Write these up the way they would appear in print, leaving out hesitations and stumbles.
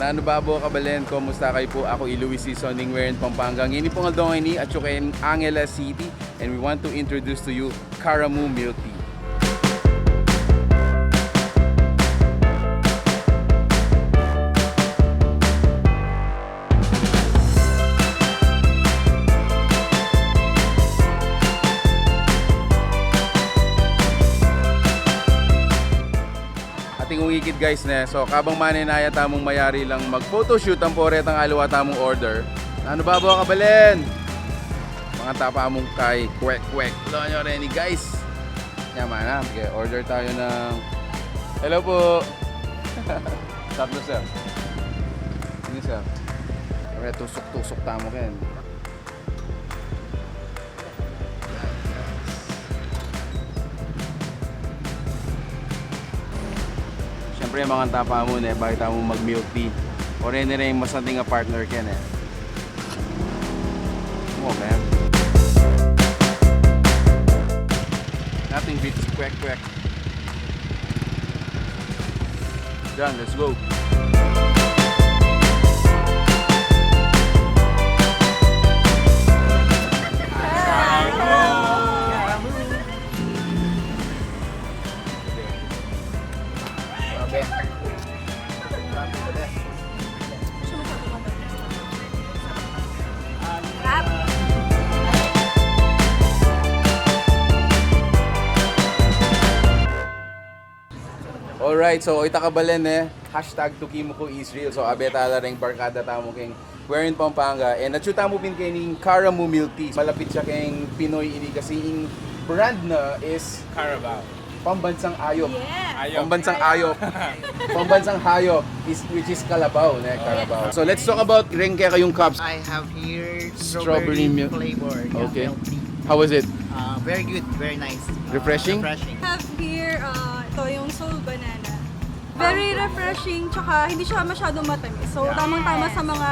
Nano babo kabalen, kumusta kayo po? Ako Luis Soning Werin Pampanga. Ngini pong aldong ini at yung Angela City and we want to introduce to you Karamoo.milktea. Ngikid guys ne. So kabang maninaya tamong mayari lang mag-photoshoot ang poretang alawa tamong order. Ano ba bo kabalen? Mga tapa mong kay kwek. Tuloy nyo rin guys. Yaman na. Okay, order tayo ng... Hello po. Tatlo sir. Ini sir. Okay, tusok tamo ken. Siyempre mga tapa mo na bakit mo mag-milk tea. O rin yung mas nating partner ken eh. Oh man. Nothing beats kwek. Done, let's go. Alright, so ita kabalen eh. Hashtag tukimo ko Israel. So abeta la ring barkada tamo king Werin Pampanga. And nachuta mo pin kining Karamoo.milktea. Malapit siya king Pinoy ini kasi yung brand na is Carabao. Pambansang ayop. Yes. Pambansang ayop. Pambansang hayop is which is kalabaw, ne, Carabao. So let's talk about ring kaya kayong cups. I have here Strawberry strawberry milk. flavor. Okay. Milk tea. How was it? Very good, very nice. Refreshing? Refreshing. I have here, ito yung soul banana. Very refreshing, tsaka hindi siya masyadong matamis. So, tamang-tama sa mga,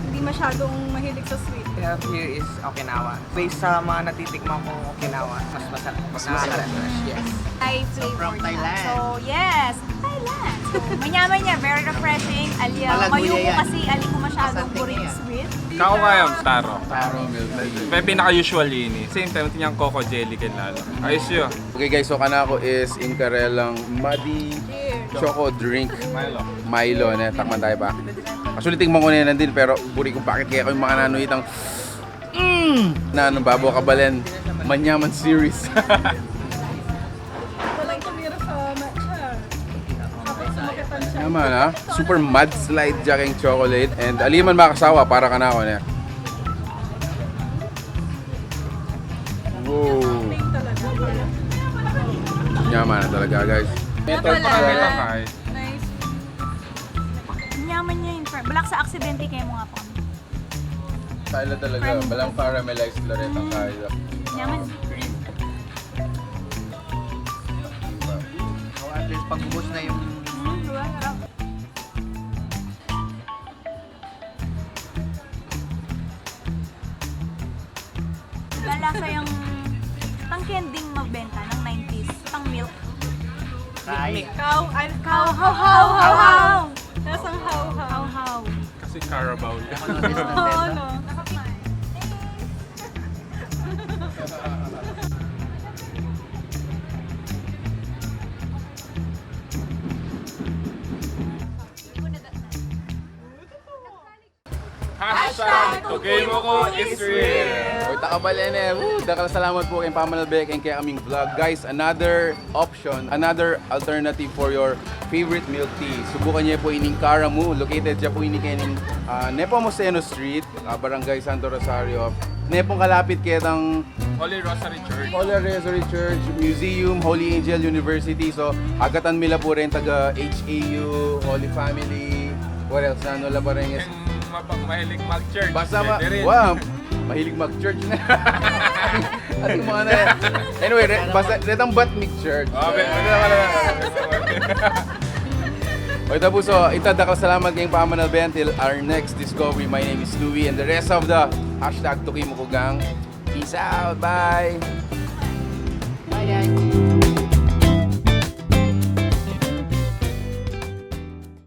hindi masyadong mahilig sa sweet. I have here is Okinawa. Based sa mga natitikman kong Okinawa, mas masarap. Mas masarap. Yes. Thai flavor From niya. Thailand. So, yes, Thailand. So, manyaman niya, very refreshing. Aliya, Malaguya mayo ko yan. kasi ali ko masyadong Asante buring niya. sweet. Kako kayong taro. Karamoo.milktea. May pinaka-usual yun eh. Same time, tinyang coco jelly kin lalo. Ayos yun. Okay guys, so kanako is in karelang muddy choco drink. Milo ne, takman tayo pa. Actually tingnan ko na din pero buri ko bakit kaya kayong mga nanoitang na anong babo kabalen manyaman series. Walang tumira sa matcha. Tapos sumakatan siya. Naman ha, super mudslide jaking chocolate and aliman makasawa para kanako ne. Wow. Pink talaga. Yaman na talaga guys. Ito pa kami lang kay. Nice. Manyaman niya yung balak sa aksidente kayo mo nga po. Kaya talaga, balang caramelized laretang kaya. Manyaman. Cream. So at least pag-ubos na yung Lalasa yung pang kending magbenta ng 90s. Pang milk. Thai. How. Lasang how. How. Kasi Carabao yun. Oo, no. Hashtag tukimo ko Israel. O takabalen eh. Dakal salamat po kay Pamanalbek and kay aming vlog. Guys, another option, another alternative for your favorite milk tea. Subukan niyo po ining Karamoo. Located siya po ining kining Nepomuceno Street, Barangay Santo Rosario. Nepong kalapit kitang Holy Rosary Church. Holy Rosary Church, Museum, Holy Angel University. So, agatan mila po rin taga HAU, Holy Family. What else? Ano la pa rin? Yung mahilig mag-church. Basta Pwede rin. wow, mahilig mag-church na. Ating mga na. Anyway, basta retang Batmik Church. Oh, pwede Okay, tapos so, itadakal salamat kayong Pamanalbek until our next discovery. My name is Louie and the rest of the hashtag Tukimo ko gang. Peace out, bye!